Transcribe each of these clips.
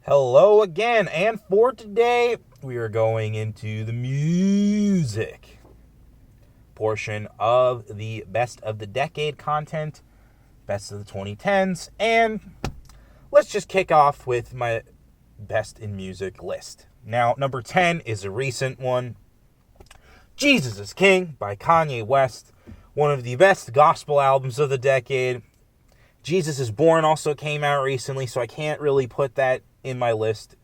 Hello again, and for today, we are going into the music portion of the best of the decade content, best of the 2010s, and let's just kick off with my best in music list. Now, number 10 is a recent one, Jesus is King by Kanye West, one of the best gospel albums of the decade. Jesus is Born also came out recently, so I can't really put that in my list.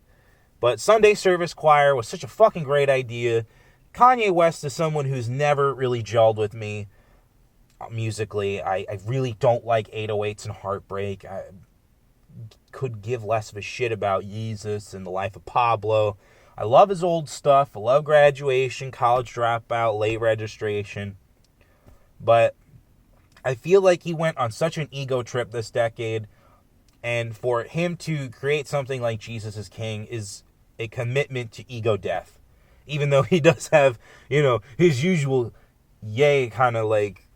But Sunday Service Choir was such a fucking great idea. Kanye West is someone who's never really gelled with me musically. I really don't like 808s and Heartbreak. I could give less of a shit about Jesus and the life of Pablo. I love his old stuff. I love Graduation, College Dropout, Late Registration. But I feel like he went on such an ego trip this decade. And for him to create something like Jesus is King is a commitment to ego death. Even though he does have, his usual yay kind of like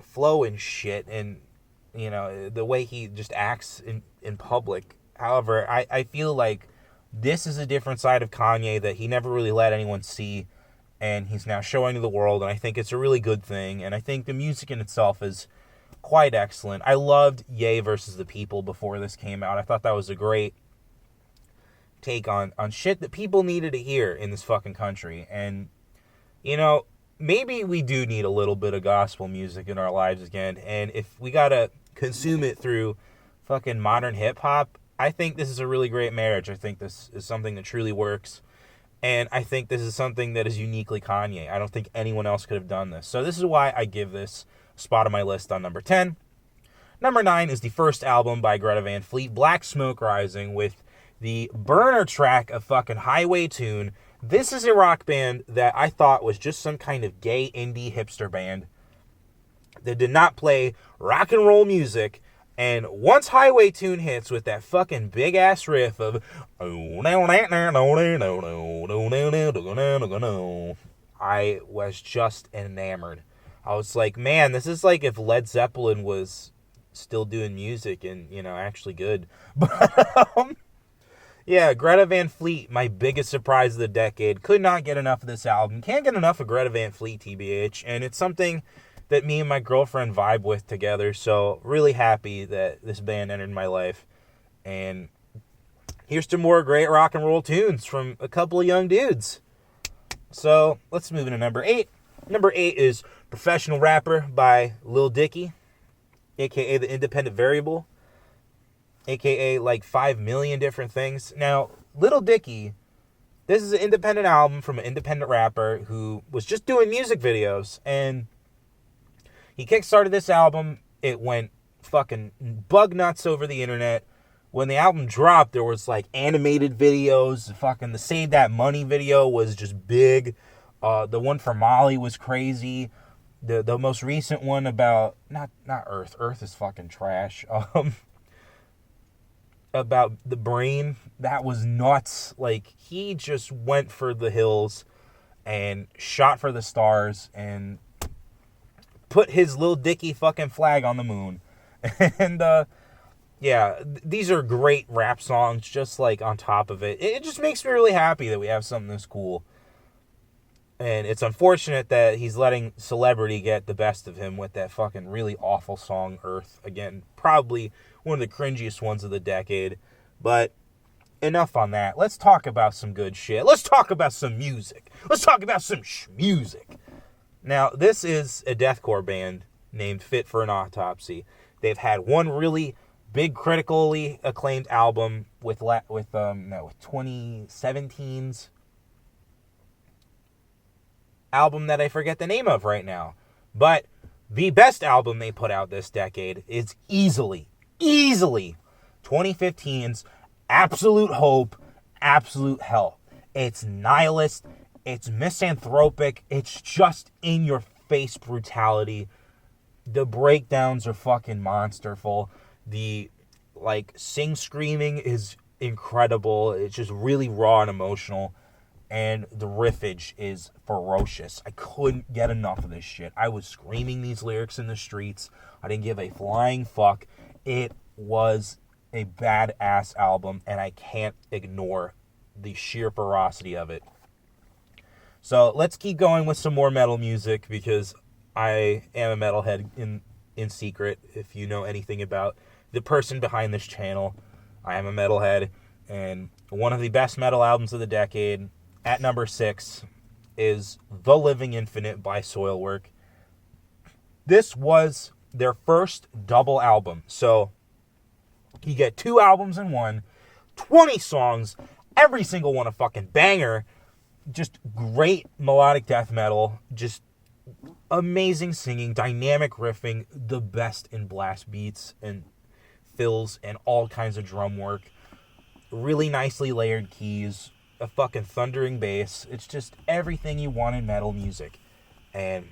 flow and shit. And, the way he just acts in public. However, I feel like this is a different side of Kanye that he never really let anyone see. And he's now showing to the world. And I think it's a really good thing. And I think the music in itself is quite excellent. I loved Ye versus the People before this came out. I thought that was a great take on shit that people needed to hear in this fucking country. And, maybe we do need a little bit of gospel music in our lives again. And if we gotta consume it through fucking modern hip-hop, I think this is a really great marriage. I think this is something that truly works. And I think this is something that is uniquely Kanye. I don't think anyone else could have done this. So this is why I give this spot on my list on number 10. Number 9 is the first album by Greta Van Fleet, Black Smoke Rising, with the burner track of fucking Highway Tune. This is a rock band that I thought was just some kind of gay indie hipster band that did not play rock and roll music. And once Highway Tune hits with that fucking big ass riff of I was just enamored. I was like, man, this is like if Led Zeppelin was still doing music and, actually good. But, yeah, Greta Van Fleet, my biggest surprise of the decade. Could not get enough of this album. Can't get enough of Greta Van Fleet, TBH. And it's something that me and my girlfriend vibe with together. So, really happy that this band entered my life. And here's to more great rock and roll tunes from a couple of young dudes. So, let's move into number 8. Number 8 is Professional Rapper by Lil Dicky, a.k.a. The Independent Variable, a.k.a. like 5 million different things. Now, Lil Dicky, this is an independent album from an independent rapper who was just doing music videos, and he kickstarted this album. It went fucking bug nuts over the internet. When the album dropped, there was like animated videos. Fucking the Save That Money video was just big. The one for Molly was crazy. The most recent one about not Earth. Earth is fucking trash. About the brain, that was nuts. Like, he just went for the hills and shot for the stars and put his Lil Dicky fucking flag on the moon. And yeah, these are great rap songs. Just like on top of it, it just makes me really happy that we have something this cool. And it's unfortunate that he's letting celebrity get the best of him with that fucking really awful song, Earth. Again, probably one of the cringiest ones of the decade. But enough on that. Let's talk about some good shit. Let's talk about some music. Let's talk about some music. Now, this is a deathcore band named Fit for an Autopsy. They've had one really big critically acclaimed album with 2017's album that I forget the name of right now. But the best album they put out this decade is easily 2015's Absolute Hope, Absolute Hell. It's nihilist, it's misanthropic, it's just in your face brutality. The breakdowns are fucking monsterful. The sing screaming is incredible. It's just really raw and emotional. And the riffage is ferocious. I couldn't get enough of this shit. I was screaming these lyrics in the streets. I didn't give a flying fuck. It was a badass album, and I can't ignore the sheer ferocity of it. So let's keep going with some more metal music, because I am a metalhead in secret. If you know anything about the person behind this channel, I am a metalhead, and one of the best metal albums of the decade, at number 6, is The Living Infinite by Soilwork. This was their first double album, so you get 2 albums in one, 20 songs, every single one a fucking banger, just great melodic death metal, just amazing singing, dynamic riffing, the best in blast beats and fills and all kinds of drum work, really nicely layered keys, a fucking thundering bass. It's just everything you want in metal music. And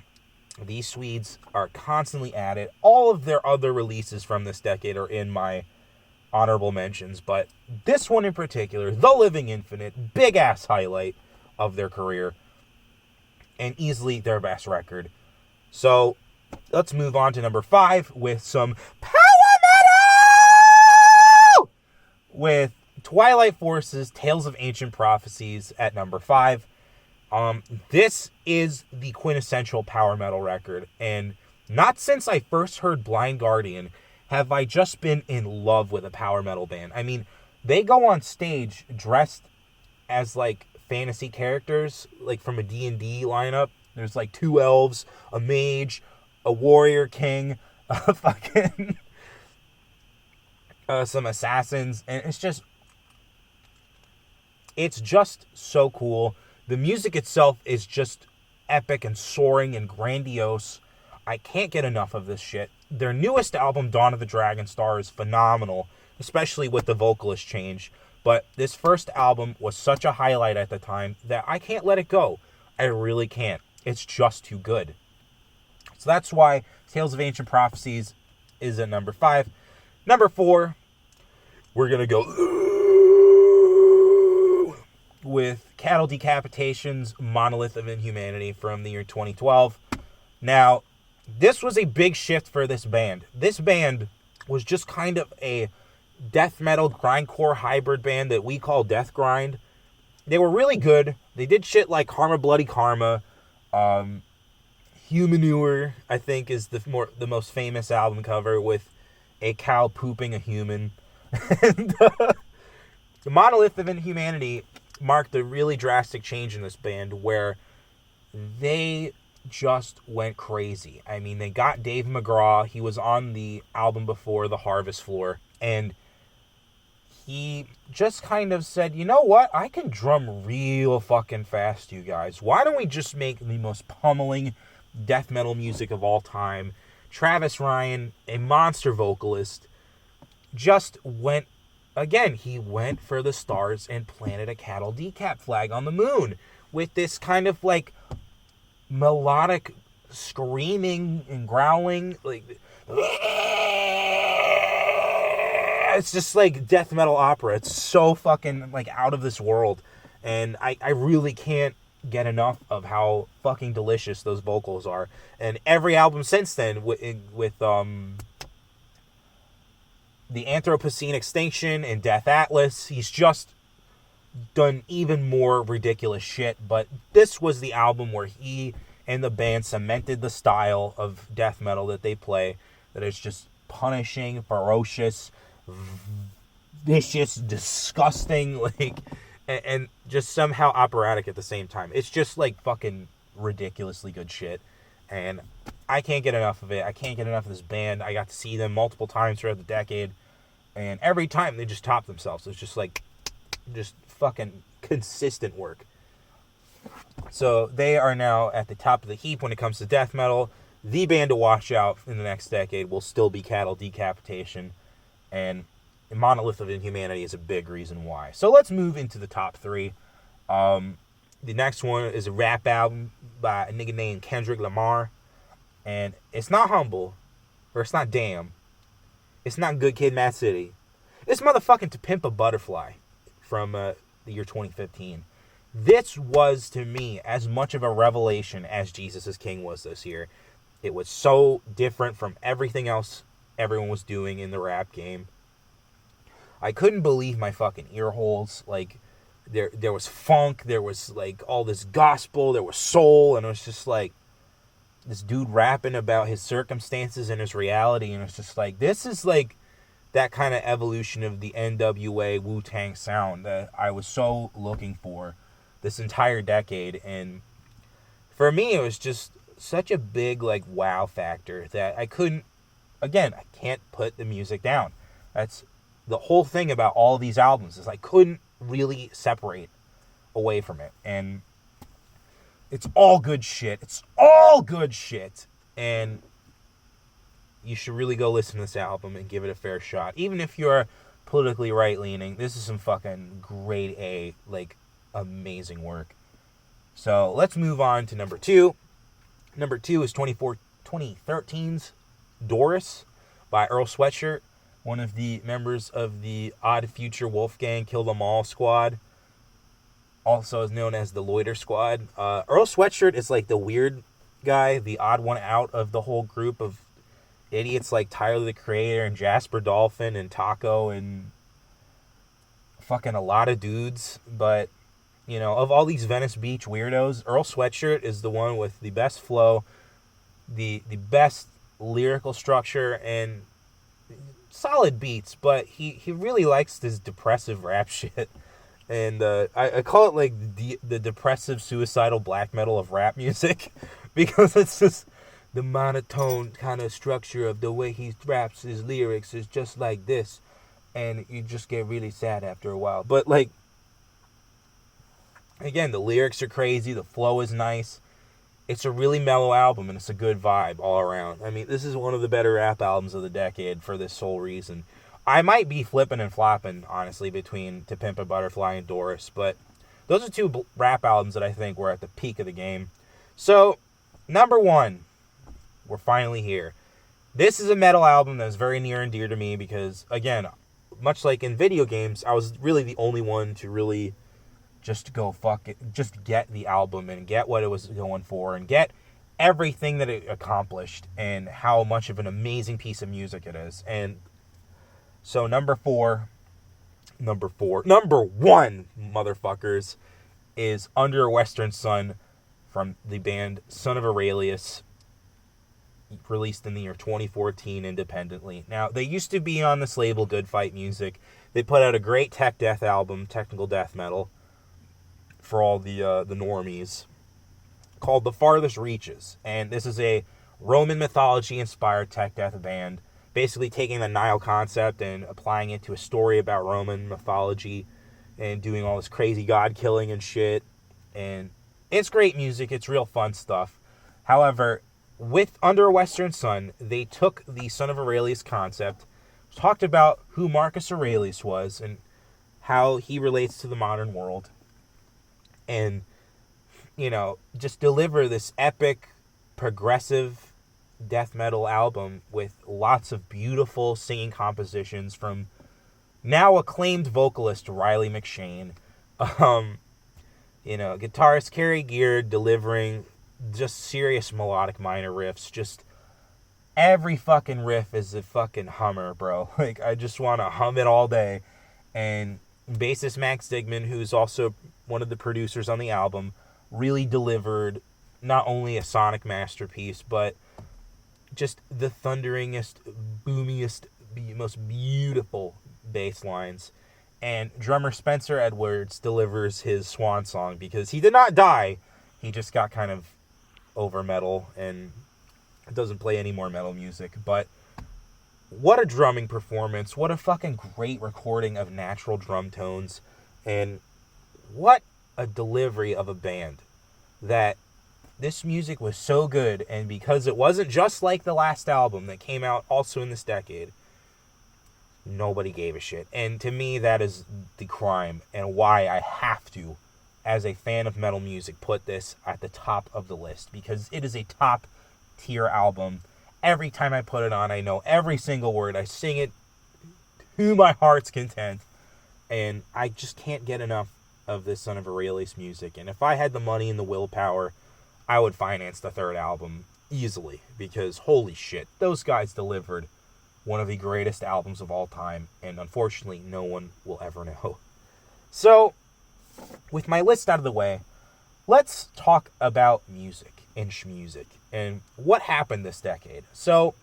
these Swedes are constantly at it. All of their other releases from this decade are in my honorable mentions, but this one in particular, The Living Infinite, big ass highlight of their career, and easily their best record. So let's move on to number 5 with some power metal with Twilight Force's Tales of Ancient Prophecies at number 5. This is the quintessential power metal record, and not since I first heard Blind Guardian have I just been in love with a power metal band. I mean, they go on stage dressed as like fantasy characters, like from a D&D lineup. There's like 2 elves, a mage, a warrior king, a fucking some assassins, and it's just so cool. The music itself is just epic and soaring and grandiose. I can't get enough of this shit. Their newest album, Dawn of the Dragon Star, is phenomenal, especially with the vocalist change. But this first album was such a highlight at the time that I can't let it go. I really can't. It's just too good. So that's why Tales of Ancient Prophecies is at number 5. Number 4, we're going to go with Cattle Decapitation's Monolith of Inhumanity from the year 2012. Now, this was a big shift for this band. This band was just kind of a death metal grindcore hybrid band that we call death grind. They were really good. They did shit like Karma Bloody Karma. Humanure, I think, is the most famous album cover with a cow pooping a human. And, the Monolith of Inhumanity marked a really drastic change in this band where they just went crazy. I mean, they got Dave McGraw. He was on the album before, The Harvest Floor, and he just kind of said, you know what? I can drum real fucking fast, you guys. Why don't we just make the most pummeling death metal music of all time? Travis Ryan, a monster vocalist, just went, again, he went for the stars and planted a cattle decap flag on the moon with this kind of like melodic screaming and growling, like it's just like death metal opera. It's so fucking like out of this world, and I really can't get enough of how fucking delicious those vocals are. And every album since then with the Anthropocene Extinction and Death Atlas, he's just done even more ridiculous shit. But this was the album where he and the band cemented the style of death metal that they play, that is just punishing, ferocious, vicious, disgusting, like, and just somehow operatic at the same time. It's just like fucking ridiculously good shit, and I can't get enough of it. I can't get enough of this band. I got to see them multiple times throughout the decade, and every time they just top themselves. It's just like, just fucking consistent work. So they are now at the top of the heap when it comes to death metal. The band to watch out in the next decade will still be Cattle Decapitation, and Monolith of Inhumanity is a big reason why. So let's move into the top 3. The next one is a rap album by a nigga named Kendrick Lamar, and it's not Humble, or it's not Damn, it's not Good Kid, Mad City. It's motherfucking To Pimp a Butterfly from the year 2015. This was, to me, as much of a revelation as Jesus is King was this year. It was so different from everything else everyone was doing in the rap game. I couldn't believe my fucking ear holes. Like, there was funk, there was, like, all this gospel, there was soul, and it was just, like, this dude rapping about his circumstances and his reality, and it's just, like, this is, like, that kind of evolution of the NWA Wu-Tang sound that I was so looking for this entire decade. And for me, it was just such a big, like, wow factor that I can't put the music down. That's the whole thing about all these albums, is I couldn't really separate away from it. And it's all good shit. It's all good shit. And you should really go listen to this album and give it a fair shot. Even if you're politically right-leaning, this is some fucking grade A, like, amazing work. So let's move on to number 2. Number 2 is 2013's Doris by Earl Sweatshirt, one of the members of the Odd Future Wolfgang Kill Them All squad, also is known as the Loiter Squad. Earl Sweatshirt is like the weird guy, the odd one out of the whole group of idiots like Tyler the Creator and Jasper Dolphin and Taco and fucking a lot of dudes. But, you know, of all these Venice Beach weirdos, Earl Sweatshirt is the one with the best flow, the best lyrical structure, and solid beats. But he really likes this depressive rap shit. And I call it like the depressive, suicidal black metal of rap music, because it's just the monotone kind of structure of the way he raps his lyrics is just like this, and you just get really sad after a while. But, like, again, the lyrics are crazy, the flow is nice. It's a really mellow album, and it's a good vibe all around. I mean, this is one of the better rap albums of the decade for this sole reason. I might be flipping and flopping, honestly, between To Pimp a Butterfly and Doris, but those are two rap albums that I think were at the peak of the game. So, number 1, we're finally here. This is a metal album that is very near and dear to me because, again, much like in video games, I was really the only one to really just go fuck it, just get the album and get what it was going for and get everything that it accomplished and how much of an amazing piece of music it is. And so number one, motherfuckers, is Under a Western Sun from the band Son of Aurelius, released in the year 2014 independently. Now, they used to be on this label, Good Fight Music. They put out a great tech death album, technical death metal, for all the normies, called The Farthest Reaches. And this is a Roman mythology-inspired tech death band, basically taking the Nile concept and applying it to a story about Roman mythology and doing all this crazy god-killing and shit. And it's great music. It's real fun stuff. However, with Under a Western Sun, they took the Son of Aurelius concept, talked about who Marcus Aurelius was and how he relates to the modern world, and, you know, just deliver this epic, progressive death metal album with lots of beautiful singing compositions from now acclaimed vocalist Riley McShane. You know, guitarist Kerry Geard delivering just serious melodic minor riffs. Just every fucking riff is a fucking hummer, bro. Like, I just want to hum it all day. And bassist Max Digman, who's also one of the producers on the album, really delivered not only a sonic masterpiece, but just the thunderingest, boomiest, most beautiful bass lines. And drummer Spencer Edwards delivers his swan song, because he did not die. He just got kind of over metal and doesn't play any more metal music. But what a drumming performance. What a fucking great recording of natural drum tones. And what a delivery of a band. That this music was so good, and because it wasn't just like the last album that came out also in this decade, nobody gave a shit. And to me, that is the crime, and why I have to, as a fan of metal music, put this at the top of the list, because it is a top tier album. Every time I put it on, I know every single word. I sing it to my heart's content, and I just can't get enough of this Son of Aurelius music. And if I had the money and the willpower, I would finance the third album easily, because holy shit, those guys delivered one of the greatest albums of all time, and unfortunately, no one will ever know. So, with my list out of the way, let's talk about music and schmusic and what happened this decade. So,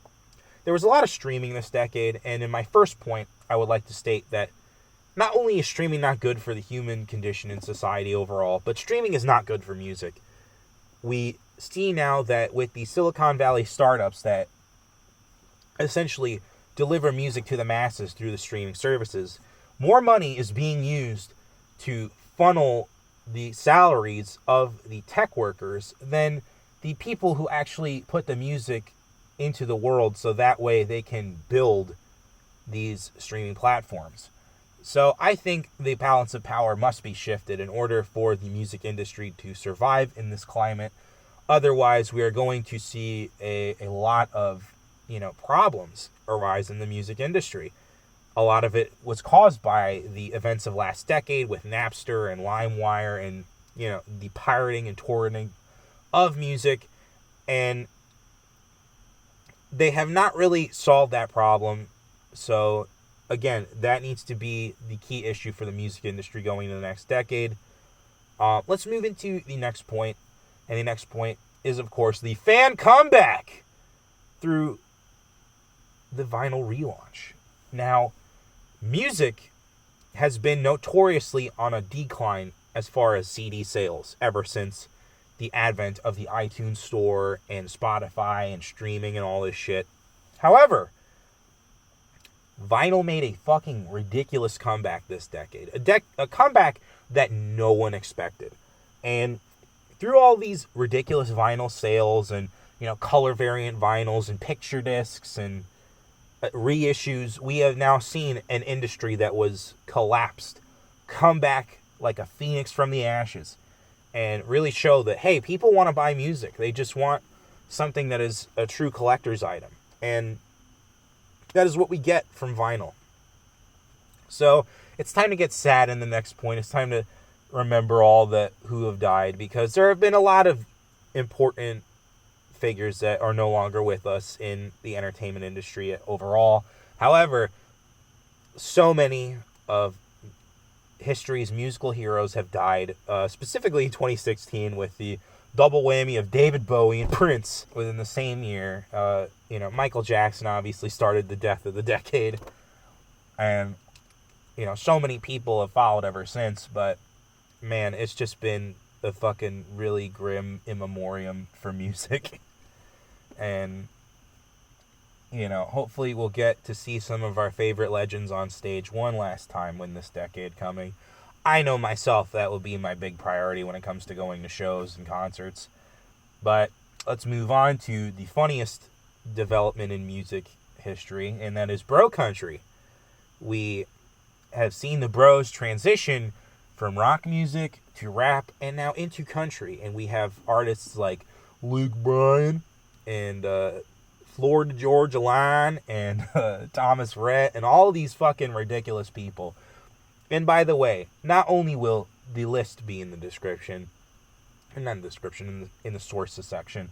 there was a lot of streaming this decade, and in my first point, I would like to state that not only is streaming not good for the human condition in society overall, but streaming is not good for music. We see now that with the Silicon Valley startups that essentially deliver music to the masses through the streaming services, more money is being used to funnel the salaries of the tech workers than the people who actually put the music into the world so that way they can build these streaming platforms. So I think the balance of power must be shifted in order for the music industry to survive in this climate. Otherwise, we are going to see a lot of, problems arise in the music industry. A lot of it was caused by the events of last decade with Napster and LimeWire and, the pirating and torrenting of music. And they have not really solved that problem. So, again, that needs to be the key issue for the music industry going into the next decade. Let's move into the next point. And the next point is, of course, the fan comeback through the vinyl relaunch. Now, music has been notoriously on a decline as far as CD sales ever since the advent of the iTunes store and Spotify and streaming and all this shit. However, vinyl made a fucking ridiculous comeback this decade. A comeback that no one expected. And through all these ridiculous vinyl sales and, color variant vinyls and picture discs and reissues, we have now seen an industry that was collapsed come back like a phoenix from the ashes and really show that, hey, people want to buy music. They just want something that is a true collector's item. And that is what we get from vinyl. So it's time to get sad in the next point. It's time to remember all that who have died, because there have been a lot of important figures that are no longer with us in the entertainment industry overall. However, so many of history's musical heroes have died, specifically in 2016 with the double whammy of David Bowie and Prince within the same year. Michael Jackson obviously started the death of the decade. And, so many people have followed ever since. But, man, it's just been a fucking really grim in memoriam for music. And, hopefully we'll get to see some of our favorite legends on stage one last time when this decade coming. I know myself that will be my big priority when it comes to going to shows and concerts. But let's move on to the funniest development in music history, and that is bro country. We have seen the bros transition from rock music to rap and now into country. And we have artists like Luke Bryan and Florida Georgia Line and Thomas Rhett and all these fucking ridiculous people. And by the way, not only will the list be in the description, and not in the description, in the sources section,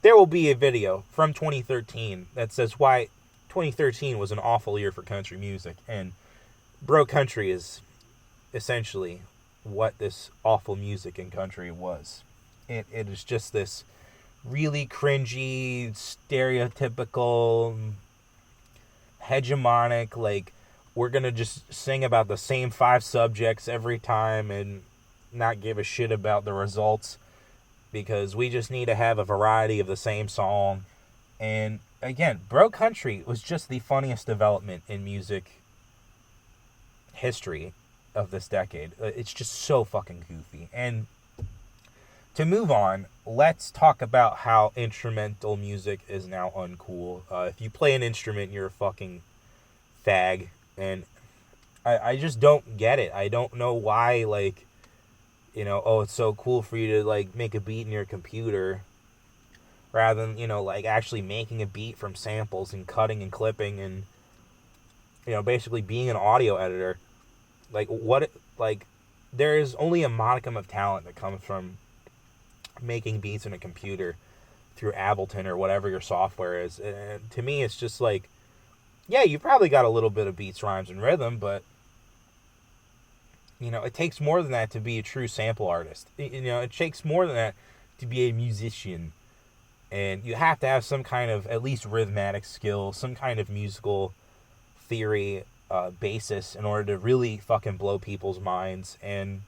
there will be a video from 2013 that says why 2013 was an awful year for country music. And bro country is essentially what this awful music in country was. It is just this really cringy, stereotypical, hegemonic, like, we're going to just sing about the same 5 subjects every time and not give a shit about the results because we just need to have a variety of the same song. And again, bro country was just the funniest development in music history of this decade. It's just so fucking goofy. And to move on, let's talk about how instrumental music is now uncool. If you play an instrument, you're a fucking fag. And I just don't get it. I don't know why, it's so cool for you to, make a beat in your computer rather than, actually making a beat from samples and cutting and clipping and, basically being an audio editor. There is only a modicum of talent that comes from making beats in a computer through Ableton or whatever your software is. And to me, it's just yeah, you probably got a little bit of beats, rhymes, and rhythm, but, you know, it takes more than that to be a true sample artist. You know, it takes more than that to be a musician. And you have to have some kind of, at least rhythmatic skill, some kind of musical theory basis in order to really fucking blow people's minds. And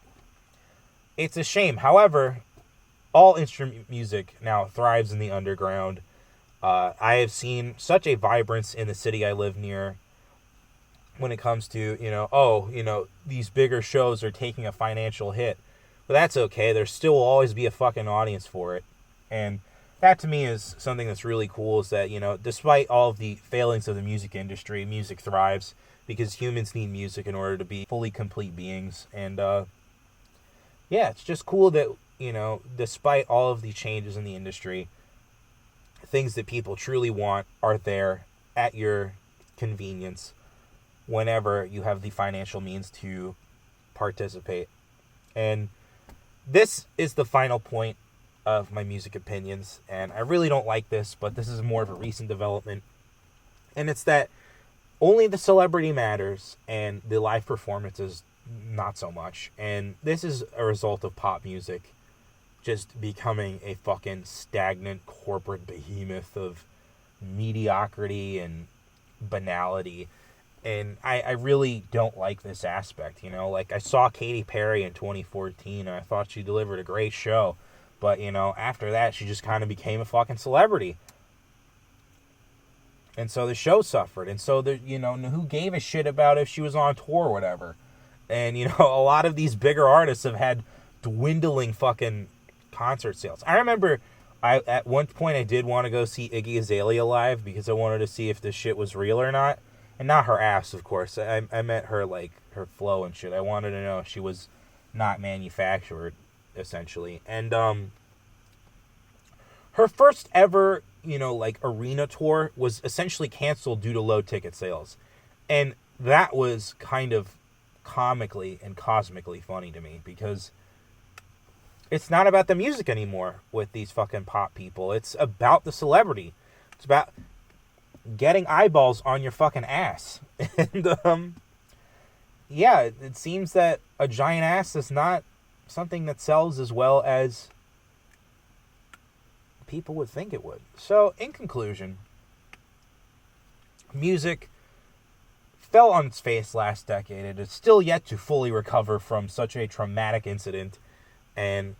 it's a shame. However, all instrument music now thrives in the underground. I have seen such a vibrance in the city I live near when it comes to, these bigger shows are taking a financial hit. But that's okay. There still will always be a fucking audience for it. And that to me is something that's really cool, is that, despite all of the failings of the music industry, music thrives because humans need music in order to be fully complete beings. And, it's just cool that, despite all of the changes in the industry, things that people truly want are there at your convenience whenever you have the financial means to participate. And this is the final point of my music opinions, and I really don't like this, but this is more of a recent development, and it's that only the celebrity matters and the live performances not so much. And this is a result of pop music just becoming a fucking stagnant corporate behemoth of mediocrity and banality. And I really don't like this aspect, Like, I saw Katy Perry in 2014, and I thought she delivered a great show. But, after that, she just kind of became a fucking celebrity. And so the show suffered. And so, who gave a shit about if she was on tour or whatever? And, a lot of these bigger artists have had dwindling fucking concert sales. I remember at one point I did want to go see Iggy Azalea live because I wanted to see if this shit was real or not. And not her ass, of course. I meant her, like, her flow and shit. I wanted to know if she was not manufactured, essentially. And her first ever, arena tour was essentially canceled due to low ticket sales. And that was kind of comically and cosmically funny to me, because it's not about the music anymore with these fucking pop people. It's about the celebrity. It's about getting eyeballs on your fucking ass. And, it seems that a giant ass is not something that sells as well as people would think it would. So, in conclusion, music fell on its face last decade. It is still yet to fully recover from such a traumatic incident. And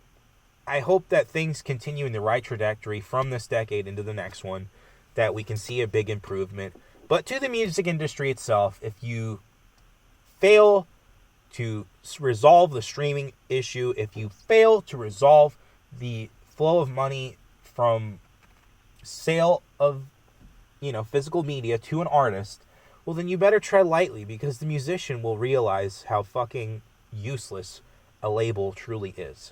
I hope that things continue in the right trajectory from this decade into the next one, that we can see a big improvement. But to the music industry itself, if you fail to resolve the streaming issue, if you fail to resolve the flow of money from sale of, physical media to an artist, well, then you better tread lightly, because the musician will realize how fucking useless a label truly is.